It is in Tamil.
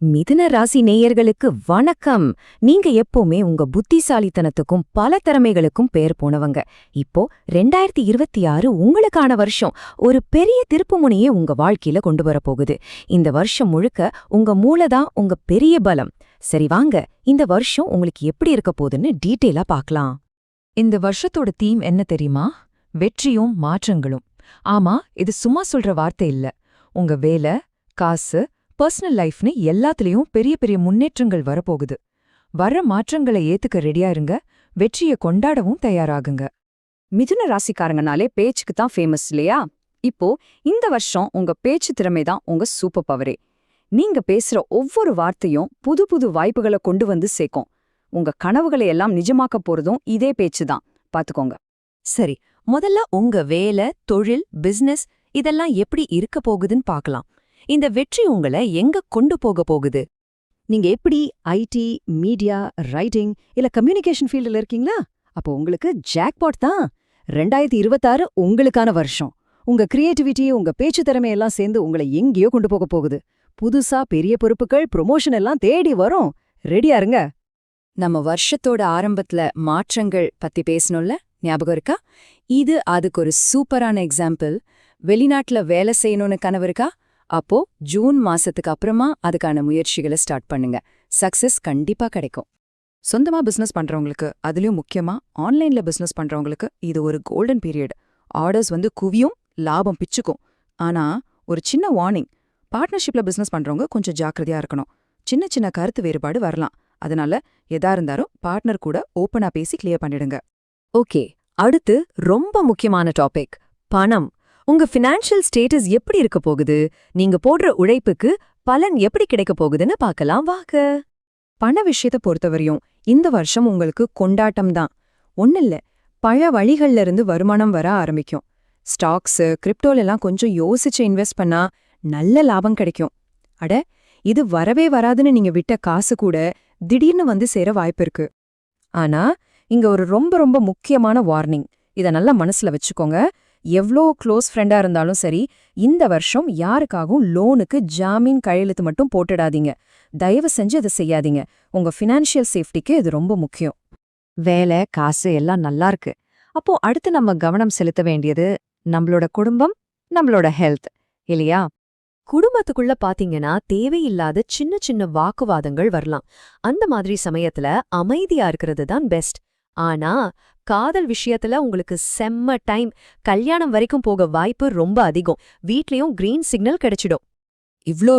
மிதுன ராசி நேயர்களுக்கு வணக்கம். நீங்க எப்பவுமே உங்க புத்திசாலித்தனத்துக்கும் பல திறமைகளுக்கும் பேர் போனவங்க. இப்போ 2026 உங்களுக்கான வருஷம். ஒரு பெரிய திருப்புமுனையை உங்க வாழ்க்கையில கொண்டு வரப்போகுது. இந்த வருஷம் முழுக்க உங்க மூளைதான் உங்க பெரிய பலம். சரி வாங்க, இந்த வருஷம் உங்களுக்கு எப்படி இருக்க போகுதுன்னு டீட்டெயிலா பார்க்கலாம். இந்த வருஷத்தோட தீம் என்ன தெரியுமா? வெற்றியும் மாற்றங்களும். ஆமா, இது சும்மா சொல்ற வார்த்தை இல்ல. உங்க வேலை, காசு, பர்சனல் லைஃப்னு எல்லாத்துலயும் பெரிய பெரிய முன்னேற்றங்கள் வரப்போகுது. வர மாற்றங்களை ஏத்துக்க ரெடியா இருங்க. வெற்றியை கொண்டாடவும் தயாராகுங்க. மிதுன ராசிக்காரங்கனாலே பேச்சுக்கு தான் ஃபேமஸ் இல்லையா? இப்போ இந்த வருஷம் உங்க பேச்சு திறமை தான் உங்க சூப்பர் பவரே. நீங்க பேசுற ஒவ்வொரு வார்த்தையும் புது புது வாய்ப்புகளை கொண்டு வந்து சேர்க்கும். உங்க கனவுகளை எல்லாம் நிஜமாக்க போறதும் இதே பேச்சு தான். பாத்துக்கோங்க. சரி, முதல்ல உங்க வேலை, தொழில், பிசினஸ் இதெல்லாம் எப்படி இருக்க போகுதுன்னு பார்க்கலாம். இந்த வெற்றி உங்களை எங்க கொண்டு போக போகுது? நீங்க எப்படி ஐடி, மீடியா, ரைட்டிங் இல்ல கம்யூனிகேஷன் ஃபீல்டில் இருக்கீங்களா? அப்போ உங்களுக்கு ஜாக்பாட் தான். 2026 உங்களுக்கான வருஷம். உங்க கிரியேட்டிவிட்டி, உங்க பேச்சு திறமையெல்லாம் சேர்ந்து உங்களை எங்கேயோ கொண்டு போக போகுது. புதுசா பெரிய பொறுப்புகள், ப்ரொமோஷன் எல்லாம் தேடி வரும். ரெடியா இருங்க. நம்ம வருஷத்தோட ஆரம்பத்துல மாற்றங்கள் பத்தி பேசணும்ல, ஞாபகம் இருக்கா? இது அதுக்கு ஒரு சூப்பரான எக்ஸாம்பிள். வெளிநாட்டுல வேலை செய்யணும்னு கனவு இருக்கா? அப்போ ஜூன் மாசத்துக்கு அப்புறமா அதுக்கான முயற்சிகளை ஸ்டார்ட் பண்ணுங்க. சக்சஸ் கண்டிப்பா கிடைக்கும். சொந்தமா பிசினஸ் பண்றவங்களுக்கு, அதுலயும் முக்கியமா ஆன்லைன்ல பிசினஸ் பண்றவங்களுக்கு இது ஒரு கோல்டன் பீரியட். ஆர்டர்ஸ் குவியும், லாபம் பிச்சுக்கும். ஆனா ஒரு சின்ன வார்னிங், பார்ட்னர்ஷிப்ல பிசினஸ் பண்றவங்க கொஞ்சம் ஜாக்கிரதையா இருக்கணும். சின்ன சின்ன கருத்து வேறுபாடு வரலாம். அதனால எதா இருந்தாலும் பார்ட்னர் கூட ஓப்பனா பேசி கிளியர் பண்ணிடுங்க. ஓகே, அடுத்து ரொம்ப முக்கியமான டாபிக், பணம். உங்க ஃபினான்ஷியல் ஸ்டேட்டஸ் எப்படி இருக்க போகுது? நீங்க போடுற உழைப்புக்கு பலன் எப்படி கிடைக்க போகுதுன்னு பார்க்கலாம் வாங்க. பண விஷயத்தை பொறுத்தவரையும் இந்த வருஷம் உங்களுக்கு கொண்டாட்டம் தான். ஒன்னில்ல, பல வழிகள்ல இருந்து வருமானம் வர ஆரம்பிக்கும். ஸ்டாக்ஸ், கிரிப்டோலெல்லாம் கொஞ்சம் யோசிச்சு இன்வெஸ்ட் பண்ணா நல்ல லாபம் கிடைக்கும். அட, இது வரவே வராதுன்னு நீங்க விட்ட காசு கூட திடீர்னு சேர வாய்ப்பு இருக்கு. ஆனா இங்க ஒரு ரொம்ப ரொம்ப முக்கியமான வார்னிங். இத நல்லா மனசுல வச்சுக்கோங்க. எவ்ளோ க்ளோஸ் ஃப்ரெண்டா இருந்தாலும் சரி, இந்த வருஷம் யாருக்காகவும் லோனுக்கு ஜாமீன் கையெழுத்து மட்டும் போட்டுடாதீங்க. தயவு செஞ்சு அதை செய்யாதீங்க. உங்க ஃபினான்ஷியல் சேஃப்டிக்கு இது ரொம்ப முக்கியம். வேலை, காசு எல்லாம் நல்லா இருக்கு. அப்போ அடுத்து நம்ம கவனம் செலுத்த வேண்டியது நம்மளோட குடும்பம், நம்மளோட ஹெல்த் இல்லையா? குடும்பத்துக்குள்ள பாத்தீங்கன்னா தேவையில்லாத சின்ன சின்ன வாக்குவாதங்கள் வரலாம். அந்த மாதிரி சமயத்துல அமைதியா இருக்கிறது தான் பெஸ்ட். ஆனா காதல் விஷயத்துல உங்களுக்கு செம்ம டைம். கல்யாணம் வரைக்கும் போக வாய்ப்பு ரொம்ப அதிகம். வீட்லயும் கிரீன் சிக்னல் கிடைச்சிடும். இவ்ளோ